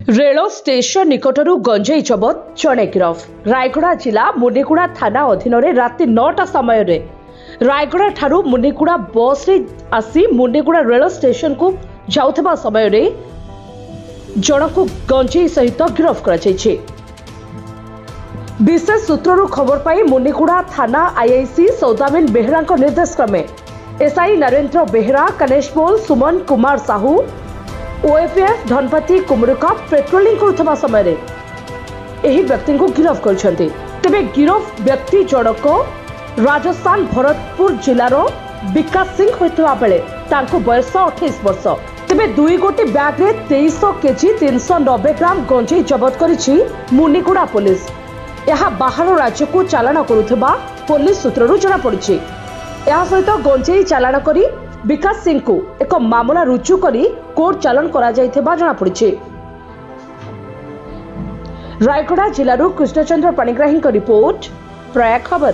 Rail station निकटरू गंजेई जबत जड़े गिरफ। रायगड़ा जिला मुनिगुड़ा थाना अधीन राति 9टा समय रायगड़ा ठारू मुनिगुड़ा बस रे आसी मुनिगुड़ा रेल स्टेशन को जाउथबा समय जनकु गंजेई सहित गिरफ करा जायछि। विशेष सूत्ररू खबर पाई मुनिगुड़ा थाना आईआईसी सौदामिन बेहरा निर्देश क्रमे एसआई नरेंद्र बेहरा, कनेस्टेबल सुमन कुमार साहू, ओएफएफ धनपति कुमरुका पेट्रोलिंग करुवा समय एही व्यक्ति को गिरफ करछन्ते। तेबे गिरफ व्यक्ति जनक राजस्थान भरतपुर जिलार विकास सिंह होइतबा बेले तांको बयस 28 वर्ष। तेबे 2 गोटी बैग रे 2300 केजी 390 ग्राम गंजेई जबत करिछि मुनिगुड़ा पुलिस। यह बाहर राज्य को चालान करुवा पुलिस सूत्ररू जना पड़िछि। यह सहित गंजेई चालान करी विकास सिंह को एक मामला रुजु करी कोर्ट चालान करा जायथिबा जना पड़िछि। रायगड़ा जिलारू कृष्णचंद्र पाणिग्राही रिपोर्ट, प्रयाग खबर।